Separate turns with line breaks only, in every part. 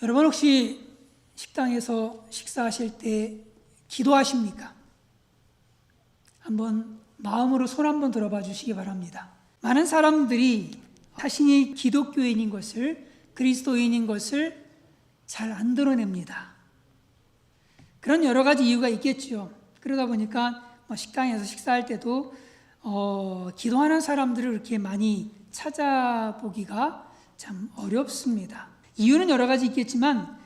여러분 혹시 식당에서 식사하실 때 기도하십니까? 한번 마음으로 손 한번 들어봐 주시기 바랍니다. 많은 사람들이 자신이 기독교인인 것을, 그리스도인인 것을 잘 안 드러냅니다. 그런 여러 가지 이유가 있겠죠. 그러다 보니까 식당에서 식사할 때도 기도하는 사람들을 그렇게 많이 찾아보기가 참 어렵습니다. 이유는 여러 가지 있겠지만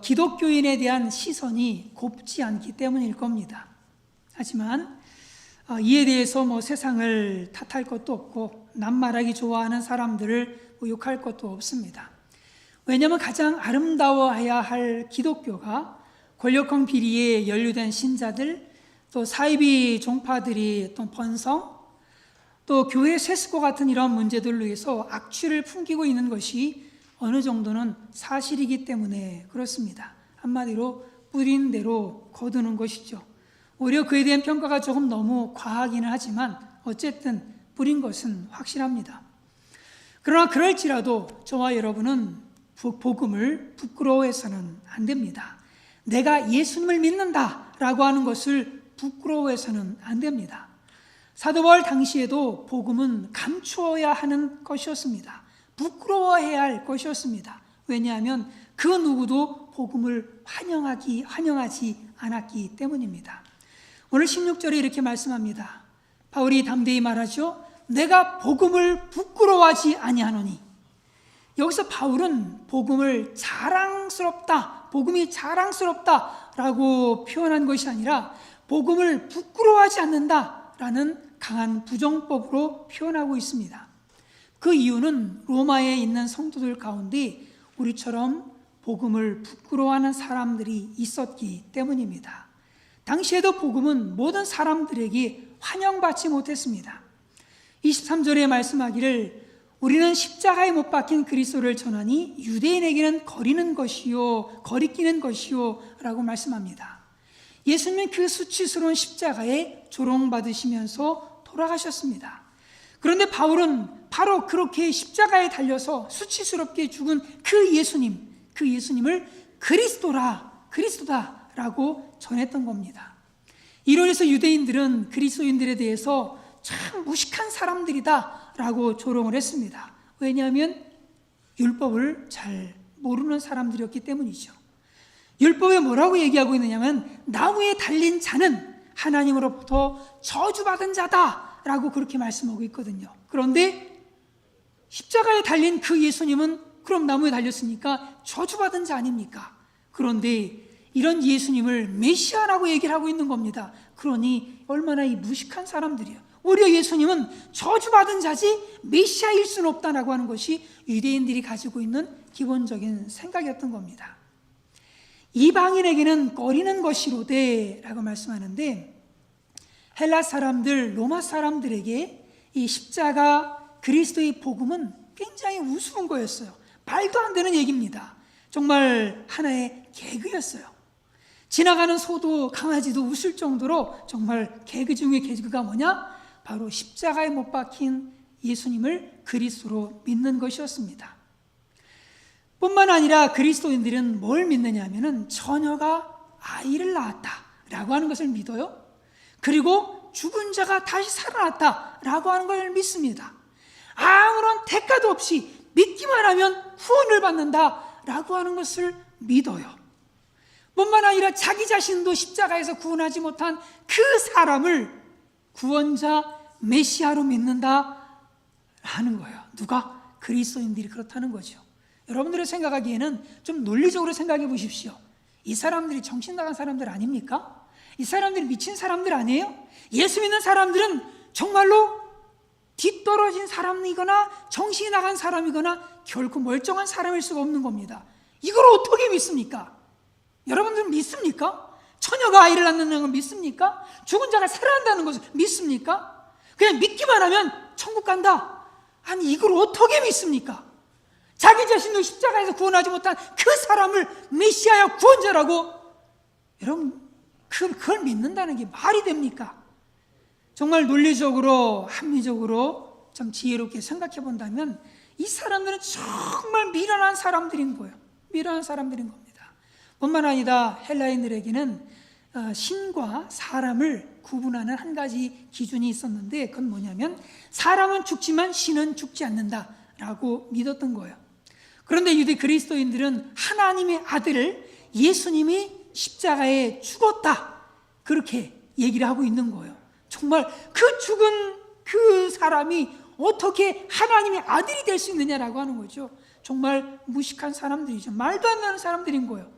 기독교인에 대한 시선이 곱지 않기 때문일 겁니다. 하지만 이에 대해서 세상을 탓할 것도 없고 남 말하기 좋아하는 사람들을 욕할 것도 없습니다. 왜냐하면 가장 아름다워해야 할 기독교가 권력형 비리에 연루된 신자들, 또 사이비 종파들이 또 번성, 또 교회 세습과 같은 이런 문제들로 해서 악취를 풍기고 있는 것이 어느 정도는 사실이기 때문에 그렇습니다. 한마디로 뿌린 대로 거두는 것이죠. 오히려 그에 대한 평가가 조금 너무 과하기는 하지만 어쨌든 뿌린 것은 확실합니다. 그러나 그럴지라도 저와 여러분은 복음을 부끄러워해서는 안 됩니다. 내가 예수님을 믿는다라고 하는 것을 부끄러워해서는 안 됩니다. 사도 바울 당시에도 복음은 감추어야 하는 것이었습니다. 부끄러워해야 할 것이었습니다. 왜냐하면 그 누구도 복음을 환영하지 않았기 때문입니다. 오늘 16절에 이렇게 말씀합니다. 바울이 담대히 말하죠. 내가 복음을 부끄러워하지 아니하노니. 여기서 바울은 복음을 복음이 자랑스럽다라고 표현한 것이 아니라 복음을 부끄러워하지 않는다라는 강한 부정법으로 표현하고 있습니다. 그 이유는 로마에 있는 성도들 가운데 우리처럼 복음을 부끄러워하는 사람들이 있었기 때문입니다. 당시에도 복음은 모든 사람들에게 환영받지 못했습니다. 23절에 말씀하기를 우리는 십자가에 못 박힌 그리스도를 전하니 유대인에게는 거리끼는 것이요 라고 말씀합니다. 예수님은 그 수치스러운 십자가에 조롱받으시면서 돌아가셨습니다. 그런데 바울은 바로 그렇게 십자가에 달려서 수치스럽게 죽은 그 예수님을 그리스도다라고 전했던 겁니다. 이로 인해서 유대인들은 그리스도인들에 대해서 참 무식한 사람들이다 라고 조롱을 했습니다. 왜냐하면 율법을 잘 모르는 사람들이었기 때문이죠. 율법에 뭐라고 얘기하고 있느냐면 나무에 달린 자는 하나님으로부터 저주받은 자다 라고 그렇게 말씀하고 있거든요. 그런데 십자가에 달린 그 예수님은 그럼 나무에 달렸으니까 저주받은 자 아닙니까? 그런데 이런 예수님을 메시아라고 얘기를 하고 있는 겁니다. 그러니 얼마나 이 무식한 사람들이에요. 오히려 예수님은 저주받은 자지 메시아일 수는 없다라고 하는 것이 유대인들이 가지고 있는 기본적인 생각이었던 겁니다. 이방인에게는 꺼리는 것이로되 라고 말씀하는데 헬라 사람들, 로마 사람들에게 이 십자가 그리스도의 복음은 굉장히 우스운 거였어요. 말도 안 되는 얘기입니다. 정말 하나의 개그였어요. 지나가는 소도 강아지도 웃을 정도로 정말 개그 중에 개그가 뭐냐? 바로 십자가에 못 박힌 예수님을 그리스도로 믿는 것이었습니다. 뿐만 아니라 그리스도인들은 뭘 믿느냐 하면은 처녀가 아이를 낳았다라고 하는 것을 믿어요. 그리고 죽은 자가 다시 살아났다라고 하는 걸 믿습니다. 아무런 대가도 없이 믿기만 하면 후원을 받는다라고 하는 것을 믿어요. 뿐만 아니라 자기 자신도 십자가에서 구원하지 못한 그 사람을 구원자 메시아로 믿는다 하는 거예요. 누가? 그리스도인들이 그렇다는 거죠. 여러분들이 생각하기에는 좀 논리적으로 생각해 보십시오. 이 사람들이 정신 나간 사람들 아닙니까? 이 사람들이 미친 사람들 아니에요? 예수 믿는 사람들은 정말로 뒤떨어진 사람이거나 정신이 나간 사람이거나 결코 멀쩡한 사람일 수가 없는 겁니다. 이걸 어떻게 믿습니까? 여러분들은 믿습니까? 처녀가 아이를 낳는 걸 믿습니까? 죽은 자가 살아난다는 것을 믿습니까? 그냥 믿기만 하면 천국 간다. 아니 이걸 어떻게 믿습니까? 자기 자신도 십자가에서 구원하지 못한 그 사람을 메시아야 구원자라고 여러분 그걸 믿는다는 게 말이 됩니까? 정말 논리적으로 합리적으로 좀 지혜롭게 생각해 본다면 이 사람들은 정말 미련한 사람들인 거예요. 이러한 사람들인 겁니다. 뿐만 아니라 헬라인들에게는 신과 사람을 구분하는 한 가지 기준이 있었는데, 그건 뭐냐면 사람은 죽지만 신은 죽지 않는다라고 믿었던 거예요. 그런데 유대 그리스도인들은 하나님의 아들을 예수님이 십자가에 죽었다, 그렇게 얘기를 하고 있는 거예요. 정말 그 죽은 그 사람이 어떻게 하나님의 아들이 될 수 있느냐라고 하는 거죠. 정말 무식한 사람들이죠. 말도 안 되는 사람들인 거예요.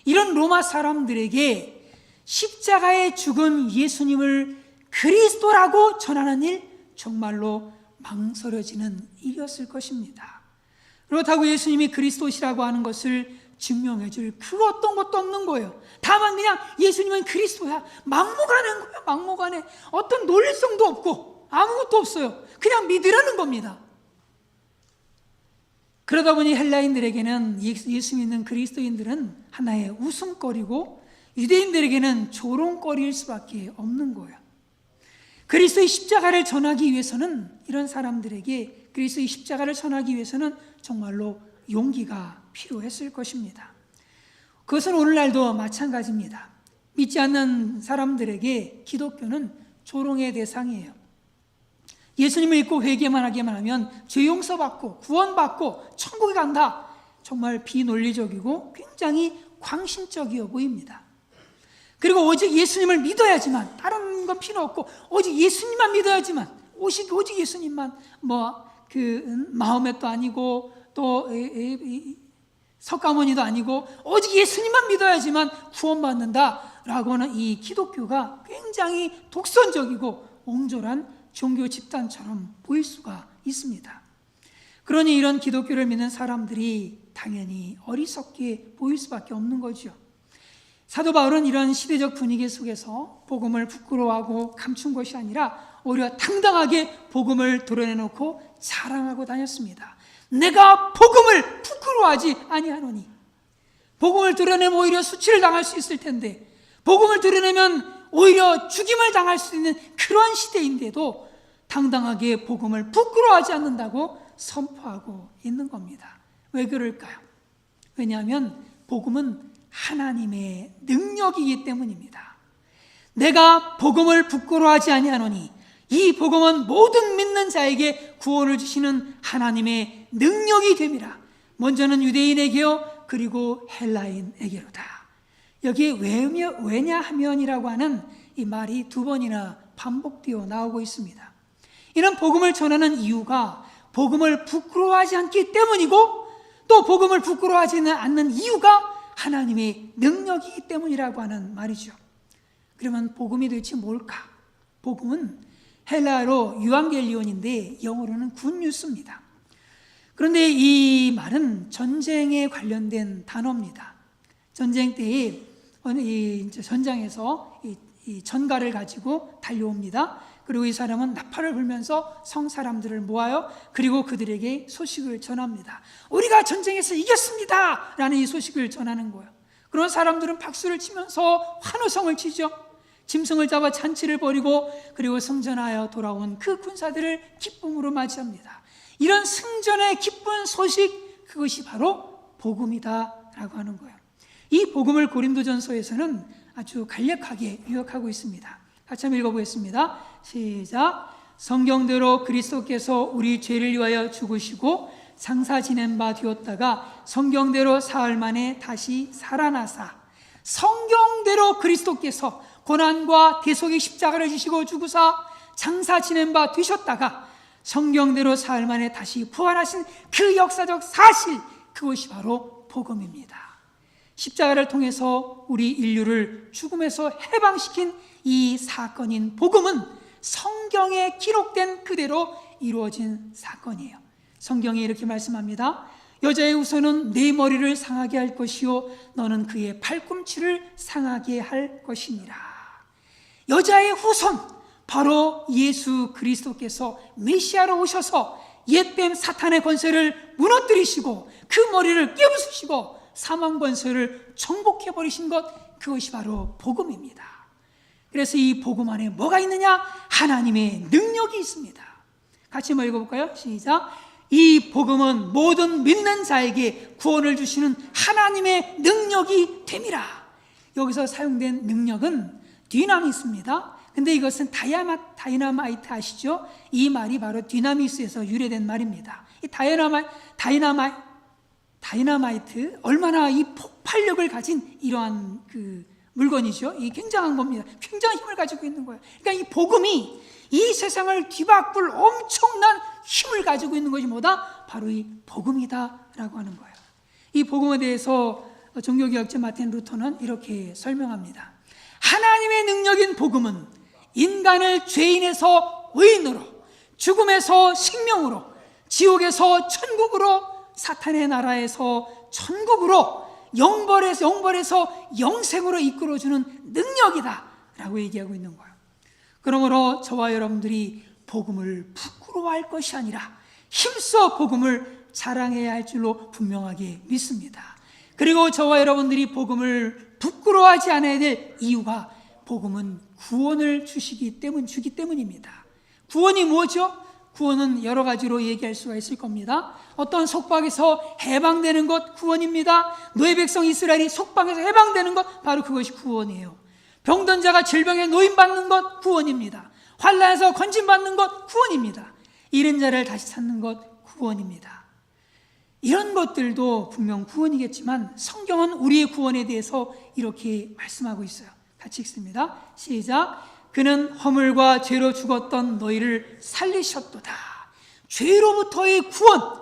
이런 로마 사람들에게 십자가에 죽은 예수님을 그리스도라고 전하는 일, 정말로 망설여지는 일이었을 것입니다. 그렇다고 예수님이 그리스도시라고 하는 것을 증명해 줄 그 어떤 것도 없는 거예요. 다만 그냥 예수님은 그리스도야, 막무가내인 거예요. 막무가내. 어떤 논리성도 없고 아무것도 없어요. 그냥 믿으라는 겁니다. 그러다 보니 헬라인들에게는 예수 믿는 그리스도인들은 하나의 웃음거리고 유대인들에게는 조롱거리일 수밖에 없는 거예요. 그리스도의 십자가를 전하기 위해서는, 이런 사람들에게 그리스도의 십자가를 전하기 위해서는 정말로 용기가 필요했을 것입니다. 그것은 오늘날도 마찬가지입니다. 믿지 않는 사람들에게 기독교는 조롱의 대상이에요. 예수님을 믿고 회개만 하기만 하면 죄 용서받고 구원받고 천국에 간다. 정말 비논리적이고 굉장히 광신적이어 보입니다. 그리고 오직 예수님을 믿어야지만, 다른 건 필요 없고 오직 예수님만 믿어야지만, 오직 예수님만, 마호멧도 아니고 또 석가모니도 아니고 오직 예수님만 믿어야지만 구원받는다라고 하는 이 기독교가 굉장히 독선적이고 옹졸한 종교 집단처럼 보일 수가 있습니다. 그러니 이런 기독교를 믿는 사람들이 당연히 어리석게 보일 수밖에 없는 거죠. 사도 바울은 이런 시대적 분위기 속에서 복음을 부끄러워하고 감춘 것이 아니라 오히려 당당하게 복음을 드러내놓고 자랑하고 다녔습니다. 내가 복음을 부끄러워하지 아니하노니. 복음을 드러내면 오히려 수치를 당할 수 있을 텐데, 복음을 드러내면 오히려 죽임을 당할 수 있는 그런 시대인데도 당당하게 복음을 부끄러워하지 않는다고 선포하고 있는 겁니다. 왜 그럴까요? 왜냐하면 복음은 하나님의 능력이기 때문입니다. 내가 복음을 부끄러워하지 아니하노니, 이 복음은 모든 믿는 자에게 구원을 주시는 하나님의 능력이 됨이라. 먼저는 유대인에게요, 그리고 헬라인에게로다. 여기에 왜냐하면이라고 하는 이 말이 두 번이나 반복되어 나오고 있습니다. 이런 복음을 전하는 이유가 복음을 부끄러워하지 않기 때문이고, 또 복음을 부끄러워하지 않는 이유가 하나님의 능력이기 때문이라고 하는 말이죠. 그러면 복음이 도대체 뭘까? 복음은 헬라어로 유앙겔리온인데 영어로는 굿뉴스입니다. 그런데 이 말은 전쟁에 관련된 단어입니다. 전쟁 때에 전장에서 이 전가를 가지고 달려옵니다. 그리고 이 사람은 나팔을 불면서 성 사람들을 모아요. 그리고 그들에게 소식을 전합니다. 우리가 전쟁에서 이겼습니다! 라는 이 소식을 전하는 거예요. 그런 사람들은 박수를 치면서 환호성을 치죠. 짐승을 잡아 잔치를 벌이고, 그리고 승전하여 돌아온 그 군사들을 기쁨으로 맞이합니다. 이런 승전의 기쁜 소식, 그것이 바로 복음이다 라고 하는 거예요. 이 복음을 고린도전서에서는 아주 간략하게 요약하고 있습니다. 같이 한번 읽어보겠습니다. 시작. 성경대로 그리스도께서 우리 죄를 위하여 죽으시고 장사 지낸 바 되었다가 성경대로 사흘 만에 다시 살아나사, 성경대로 그리스도께서 고난과 대속의 십자가를 지시고 죽으사 장사 지낸 바 되셨다가 성경대로 사흘 만에 다시 부활하신 그 역사적 사실, 그것이 바로 복음입니다. 십자가를 통해서 우리 인류를 죽음에서 해방시킨 이 사건인 복음은 성경에 기록된 그대로 이루어진 사건이에요. 성경에 이렇게 말씀합니다. 여자의 후손은 네 머리를 상하게 할 것이요 너는 그의 팔꿈치를 상하게 할 것이니라. 여자의 후손, 바로 예수 그리스도께서 메시아로 오셔서 옛뱀 사탄의 권세를 무너뜨리시고 그 머리를 깨부수시고 사망 권세를 정복해버리신 것, 그것이 바로 복음입니다. 그래서 이 복음 안에 뭐가 있느냐? 하나님의 능력이 있습니다. 같이 한번 읽어볼까요? 시작. 이 복음은 모든 믿는 자에게 구원을 주시는 하나님의 능력이 됨이라. 여기서 사용된 능력은 디나미스입니다. 근데 이것은 다이나마이트 아시죠? 이 말이 바로 디나미스에서 유래된 말입니다. 이 다이나마이트 얼마나 이 폭발력을 가진 이러한 물건이죠. 이 굉장한 겁니다. 굉장한 힘을 가지고 있는 거예요. 그러니까 이 복음이 이 세상을 뒤바꿀 엄청난 힘을 가지고 있는 것이 뭐다? 바로 이 복음이다라고 하는 거예요. 이 복음에 대해서 종교개혁자 마틴 루터는 이렇게 설명합니다. 하나님의 능력인 복음은 인간을 죄인에서 의인으로, 죽음에서 생명으로, 지옥에서 천국으로, 사탄의 나라에서 천국으로, 영벌에서 영생으로 이끌어주는 능력이다 라고 얘기하고 있는 거예요. 그러므로 저와 여러분들이 복음을 부끄러워할 것이 아니라 힘써 복음을 자랑해야 할 줄로 분명하게 믿습니다. 그리고 저와 여러분들이 복음을 부끄러워하지 않아야 될 이유가 복음은 구원을 주기 때문입니다. 구원이 뭐죠? 구원은 여러 가지로 얘기할 수가 있을 겁니다. 어떤 속박에서 해방되는 것 구원입니다. 노예 백성 이스라엘이 속박에서 해방되는 것, 바로 그것이 구원이에요. 병든 자가 질병에 노임받는 것 구원입니다. 환난에서 건진받는 것 구원입니다. 잃은 자를 다시 찾는 것 구원입니다. 이런 것들도 분명 구원이겠지만 성경은 우리의 구원에 대해서 이렇게 말씀하고 있어요. 같이 읽습니다. 시작. 그는 허물과 죄로 죽었던 너희를 살리셨도다. 죄로부터의 구원,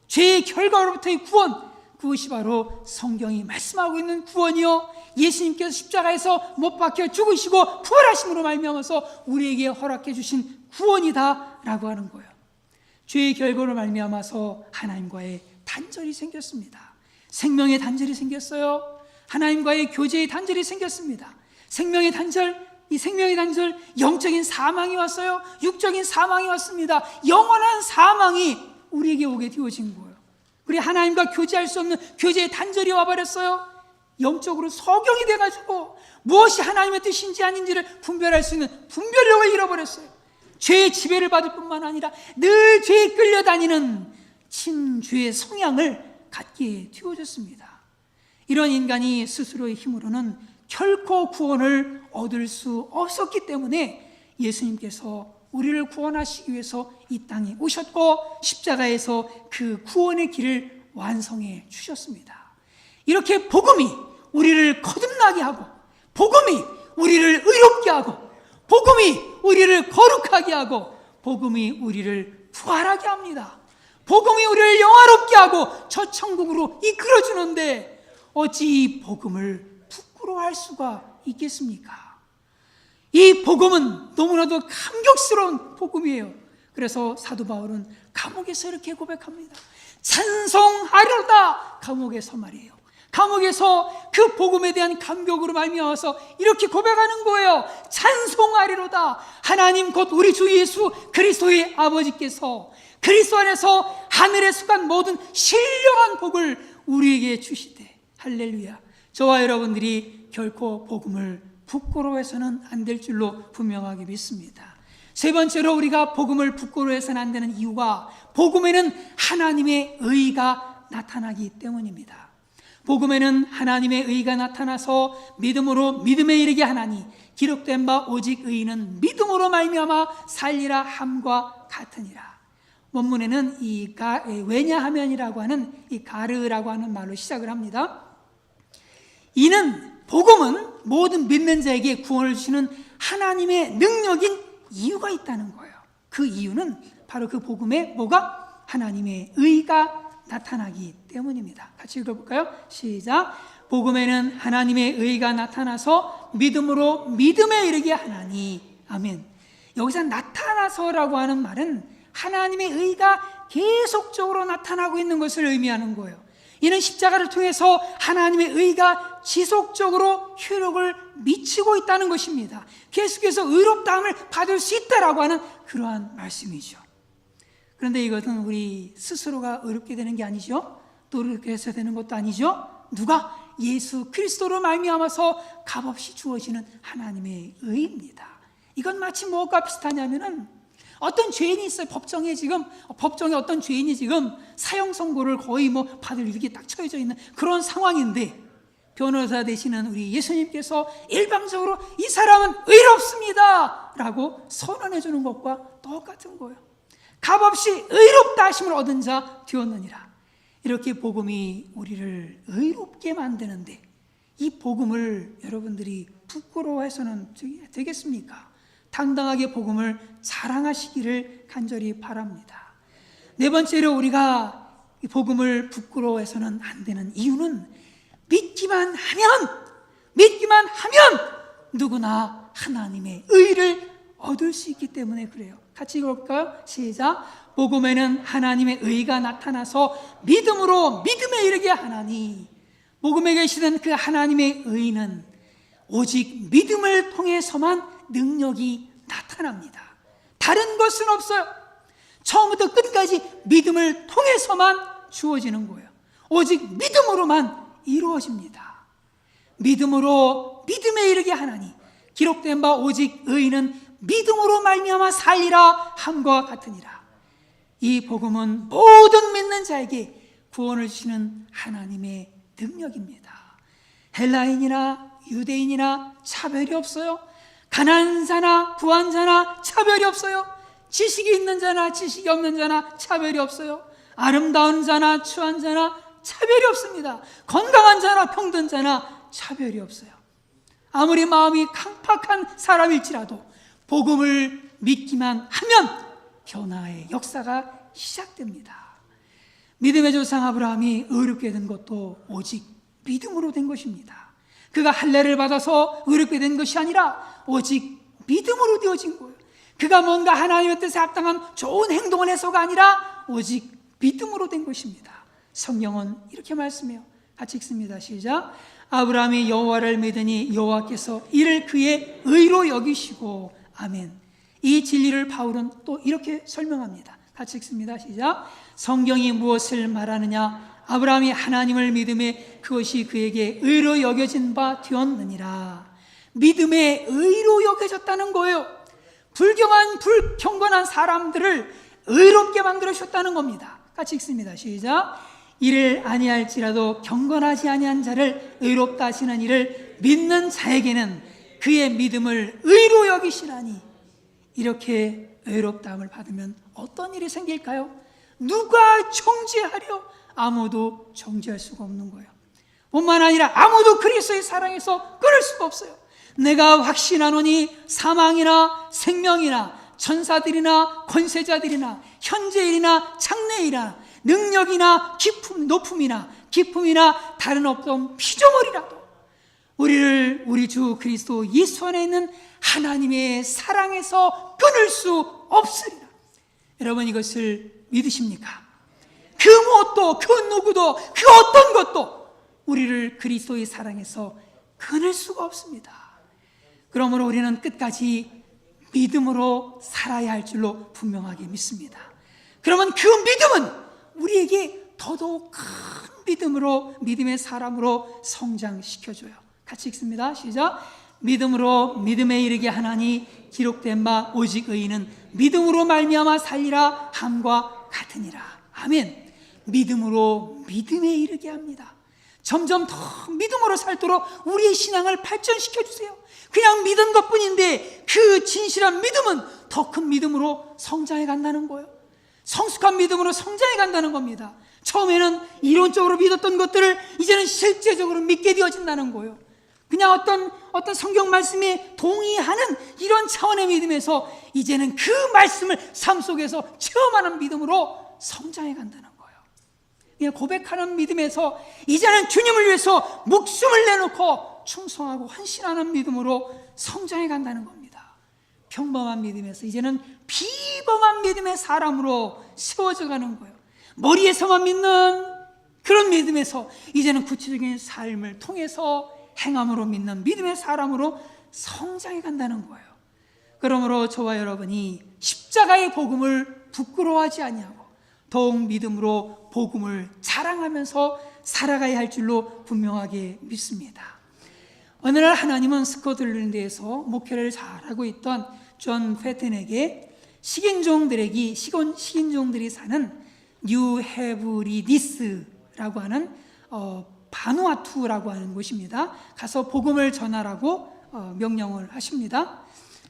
죄의 결과로부터의 구원, 그것이 바로 성경이 말씀하고 있는 구원이요, 예수님께서 십자가에서 못 박혀 죽으시고 부활하심으로 말미암아서 우리에게 허락해 주신 구원이다 라고 하는 거예요. 죄의 결과로 말미암아서 하나님과의 단절이 생겼습니다. 생명의 단절이 생겼어요. 하나님과의 교제의 단절이 생겼습니다. 생명의 단절, 이 생명의 단절, 영적인 사망이 왔어요. 육적인 사망이 왔습니다. 영원한 사망이 우리에게 오게 되어진 거예요. 우리 하나님과 교제할 수 없는 교제의 단절이 와버렸어요. 영적으로 석영이 돼가지고 무엇이 하나님의 뜻인지 아닌지를 분별할 수 있는 분별력을 잃어버렸어요. 죄의 지배를 받을 뿐만 아니라 늘 죄에 끌려다니는 친죄의 성향을 갖게 되어졌습니다. 이런 인간이 스스로의 힘으로는 결코 구원을 얻을 수 없었기 때문에 예수님께서 우리를 구원하시기 위해서 이 땅에 오셨고 십자가에서 그 구원의 길을 완성해 주셨습니다. 이렇게 복음이 우리를 거듭나게 하고, 복음이 우리를 의롭게 하고, 복음이 우리를 거룩하게 하고, 복음이 우리를 부활하게 합니다. 복음이 우리를 영화롭게 하고 저 천국으로 이끌어주는데 어찌 이 복음을 부끄러워할 수가 있겠습니까? 이 복음은 너무나도 감격스러운 복음이에요. 그래서 사도 바울은 감옥에서 이렇게 고백합니다. 찬송하리로다. 감옥에서 말이에요. 감옥에서 그 복음에 대한 감격으로 말미암아서 이렇게 고백하는 거예요. 찬송하리로다. 하나님 곧 우리 주 예수 그리스도의 아버지께서 그리스도 안에서 하늘에 속한 모든 신령한 복을 우리에게 주시되, 할렐루야. 저와 여러분들이 결코 복음을 부끄러워해서는 안 될 줄로 분명하게 믿습니다. 세 번째로 우리가 복음을 부끄러워해서는 안 되는 이유가 복음에는 하나님의 의가 나타나기 때문입니다. 복음에는 하나님의 의가 나타나서 믿음으로 믿음에 이르게 하나니 기록된 바 오직 의인은 믿음으로 말미암아 살리라 함과 같으니라. 원문에는 왜냐하면이라고 하는 이 가르라고 하는 말로 시작을 합니다. 이는 복음은 모든 믿는 자에게 구원을 주시는 하나님의 능력인 이유가 있다는 거예요. 그 이유는 바로 그 복음에 뭐가? 하나님의 의가 나타나기 때문입니다. 같이 읽어볼까요? 시작. 복음에는 하나님의 의가 나타나서 믿음으로 믿음에 이르게 하나니. 아멘. 여기서 나타나서라고 하는 말은 하나님의 의가 계속적으로 나타나고 있는 것을 의미하는 거예요. 이는 십자가를 통해서 하나님의 의가 지속적으로 효력을 미치고 있다는 것입니다. 계속해서 의롭다함을 받을 수 있다라고 하는 그러한 말씀이죠. 그런데 이것은 우리 스스로가 의롭게 되는 게 아니죠. 또 의롭게 해서 되는 것도 아니죠. 누가? 예수 그리스도로 말미암아서 값없이 주어지는 하나님의 의입니다. 이건 마치 무엇과 비슷하냐면은 어떤 죄인이 있어요. 법정에 어떤 죄인이 지금 사형 선고를 거의 받을 이렇게 딱 처해져 있는 그런 상황인데, 변호사 되시는 우리 예수님께서 일방적으로 이 사람은 의롭습니다 라고 선언해 주는 것과 똑같은 거예요. 값없이 의롭다 하심을 얻은 자 되었느니라. 이렇게 복음이 우리를 의롭게 만드는데, 이 복음을 여러분들이 부끄러워해서는 되겠습니까? 당당하게 복음을 자랑하시기를 간절히 바랍니다. 네 번째로 우리가 이 복음을 부끄러워해서는 안 되는 이유는 믿기만 하면 누구나 하나님의 의를 얻을 수 있기 때문에 그래요. 같이 읽어볼까요? 시작. 복음에는 하나님의 의가 나타나서 믿음으로 믿음에 이르게 하나니, 복음에 계시던 그 하나님의 의는 오직 믿음을 통해서만 능력이 나타납니다. 다른 것은 없어요. 처음부터 끝까지 믿음을 통해서만 주어지는 거예요. 오직 믿음으로만 이루어집니다. 믿음으로 믿음에 이르게 하나니, 기록된 바 오직 의인은 믿음으로 말미암아 살리라 함과 같으니라. 이 복음은 모든 믿는 자에게 구원을 주시는 하나님의 능력입니다. 헬라인이나 유대인이나 차별이 없어요. 가난한 자나 부한 자나 차별이 없어요. 지식이 있는 자나 지식이 없는 자나 차별이 없어요. 아름다운 자나 추한 자나 차별이 없습니다. 건강한 자나 병든 자나 차별이 없어요. 아무리 마음이 강팍한 사람일지라도 복음을 믿기만 하면 변화의 역사가 시작됩니다. 믿음의 조상 아브라함이 의롭게 된 것도 오직 믿음으로 된 것입니다. 그가 할례를 받아서 의롭게 된 것이 아니라 오직 믿음으로 되어진 거예요. 그가 뭔가 하나님의 뜻에 합당한 좋은 행동을 해서가 아니라 오직 믿음으로 된 것입니다. 성경은 이렇게 말씀해요. 같이 읽습니다. 시작. 아브라함이 여호와를 믿으니 여호와께서 이를 그의 의로 여기시고. 아멘. 이 진리를 바울은 또 이렇게 설명합니다. 같이 읽습니다. 시작. 성경이 무엇을 말하느냐? 아브라함이 하나님을 믿음에 그것이 그에게 의로 여겨진 바 되었느니라. 믿음에 의로 여겨졌다는 거예요. 불경건한 사람들을 의롭게 만들어주셨다는 겁니다. 같이 읽습니다. 시작. 이를 아니할지라도 경건하지 아니한 자를 의롭다 하시는 이를 믿는 자에게는 그의 믿음을 의로 여기시나니. 이렇게 의롭다함을 받으면 어떤 일이 생길까요? 누가 정죄하려? 아무도 정죄할 수가 없는 거예요. 뿐만 아니라 아무도 그리스도의 사랑에서 끊을 수가 없어요. 내가 확신하노니 사망이나 생명이나 천사들이나 권세자들이나 현재일이나 장래일이나 능력이나 높음이나 기품이나 다른 어떤 피조물이라도 우리를 우리 주 그리스도 예수 안에 있는 하나님의 사랑에서 끊을 수 없으리라. 여러분, 이것을 믿으십니까? 그 무엇도 그 누구도 그 어떤 것도 우리를 그리스도의 사랑에서 끊을 수가 없습니다. 그러므로 우리는 끝까지 믿음으로 살아야 할 줄로 분명하게 믿습니다. 그러면 그 믿음은 우리에게 더더욱 큰 믿음으로, 믿음의 사람으로 성장시켜줘요. 같이 읽습니다. 시작. 믿음으로 믿음에 이르게 하나니 기록된 바 오직 의인은 믿음으로 말미암아 살리라 함과 같으니라. 아멘. 믿음으로 믿음에 이르게 합니다. 점점 더 믿음으로 살도록 우리의 신앙을 발전시켜 주세요. 그냥 믿은 것뿐인데 그 진실한 믿음은 더 큰 믿음으로 성장해 간다는 거예요. 성숙한 믿음으로 성장해 간다는 겁니다. 처음에는 이론적으로 믿었던 것들을 이제는 실제적으로 믿게 되어진다는 거예요. 그냥 어떤 성경 말씀에 동의하는 이런 차원의 믿음에서 이제는 그 말씀을 삶 속에서 체험하는 믿음으로 성장해 간다는 거예요. 그냥 고백하는 믿음에서 이제는 주님을 위해서 목숨을 내놓고 충성하고 헌신하는 믿음으로 성장해 간다는 겁니다. 평범한 믿음에서 이제는 비범한 믿음의 사람으로 세워져 가는 거예요. 머리에서만 믿는 그런 믿음에서 이제는 구체적인 삶을 통해서 행함으로 믿는 믿음의 사람으로 성장해 간다는 거예요. 그러므로 저와 여러분이 십자가의 복음을 부끄러워하지 아니하고 더욱 믿음으로 복음을 자랑하면서 살아가야 할 줄로 분명하게 믿습니다. 어느 날 하나님은 스코틀랜드에서 목회를 잘하고 있던 존 패튼에게 식인종들이 사는 뉴 헤브리디스라고 하는 바누아투라고 하는 곳입니다. 가서 복음을 전하라고 명령을 하십니다.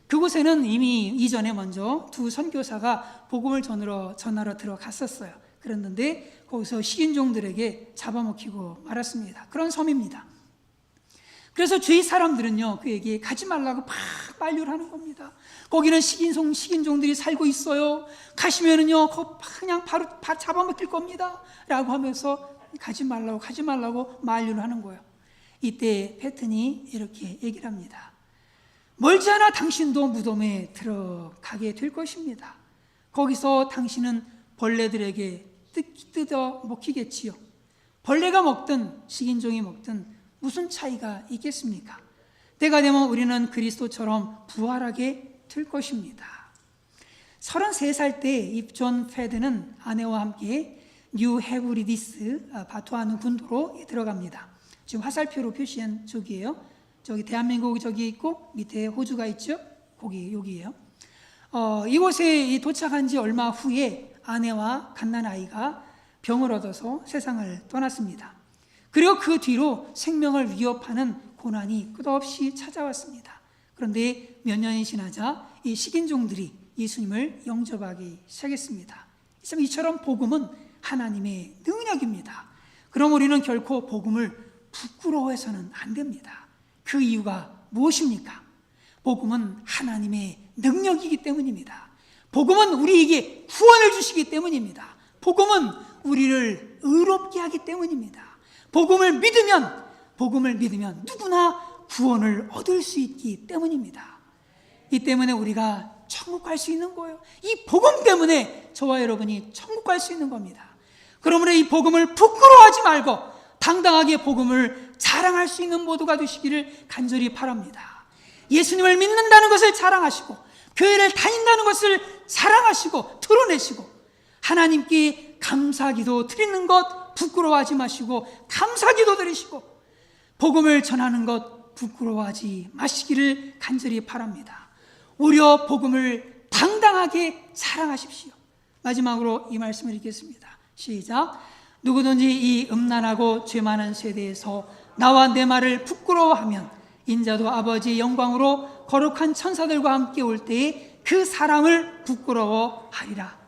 그곳에는 이미 이전에 먼저 두 선교사가 복음을 전하러 들어갔었어요. 그랬는데 거기서 식인종들에게 잡아먹히고 말았습니다. 그런 섬입니다. 그래서 주위 사람들은요, 그에게 가지 말라고 막 만류를 하는 겁니다. 거기는 식인종들이 살고 있어요. 가시면은요, 그냥 바로 잡아먹힐 겁니다. 라고 하면서 가지 말라고 만류를 하는 거예요. 이때 패튼이 이렇게 얘기를 합니다. 멀지 않아 당신도 무덤에 들어가게 될 것입니다. 거기서 당신은 벌레들에게 뜯어 먹히겠지요. 벌레가 먹든 식인종이 먹든 무슨 차이가 있겠습니까? 때가 되면 우리는 그리스도처럼 부활하게 될 것입니다. 33살 때 이 존 패드는 아내와 함께 뉴 헤브리디스 바투아누 군도로 들어갑니다. 지금 화살표로 표시한 쪽이에요. 저기 대한민국이 저기 있고 밑에 호주가 있죠. 여기예요. 이곳에 도착한 지 얼마 후에 아내와 갓난아이가 병을 얻어서 세상을 떠났습니다. 그리고 그 뒤로 생명을 위협하는 고난이 끝없이 찾아왔습니다. 그런데 몇 년이 지나자 이 식인종들이 예수님을 영접하기 시작했습니다. 이처럼 복음은 하나님의 능력입니다. 그럼 우리는 결코 복음을 부끄러워해서는 안 됩니다. 그 이유가 무엇입니까? 복음은 하나님의 능력이기 때문입니다. 복음은 우리에게 구원을 주시기 때문입니다. 복음은 우리를 의롭게 하기 때문입니다. 복음을 믿으면 누구나 구원을 얻을 수 있기 때문입니다. 이 때문에 우리가 천국 갈 수 있는 거예요. 이 복음 때문에 저와 여러분이 천국 갈 수 있는 겁니다. 그러므로 이 복음을 부끄러워하지 말고 당당하게 복음을 자랑할 수 있는 모두가 되시기를 간절히 바랍니다. 예수님을 믿는다는 것을 자랑하시고 교회를 다닌다는 것을 자랑하시고 드러내시고 하나님께 감사기도 드리는 것 부끄러워하지 마시고 감사기도 드리시고 복음을 전하는 것 부끄러워하지 마시기를 간절히 바랍니다. 오히려 복음을 당당하게 자랑하십시오. 마지막으로 이 말씀을 읽겠습니다. 시작. 누구든지 이 음란하고 죄 많은 세대에서 나와 내 말을 부끄러워하면 인자도 아버지의 영광으로 거룩한 천사들과 함께 올 때에 그 사람을 부끄러워하리라.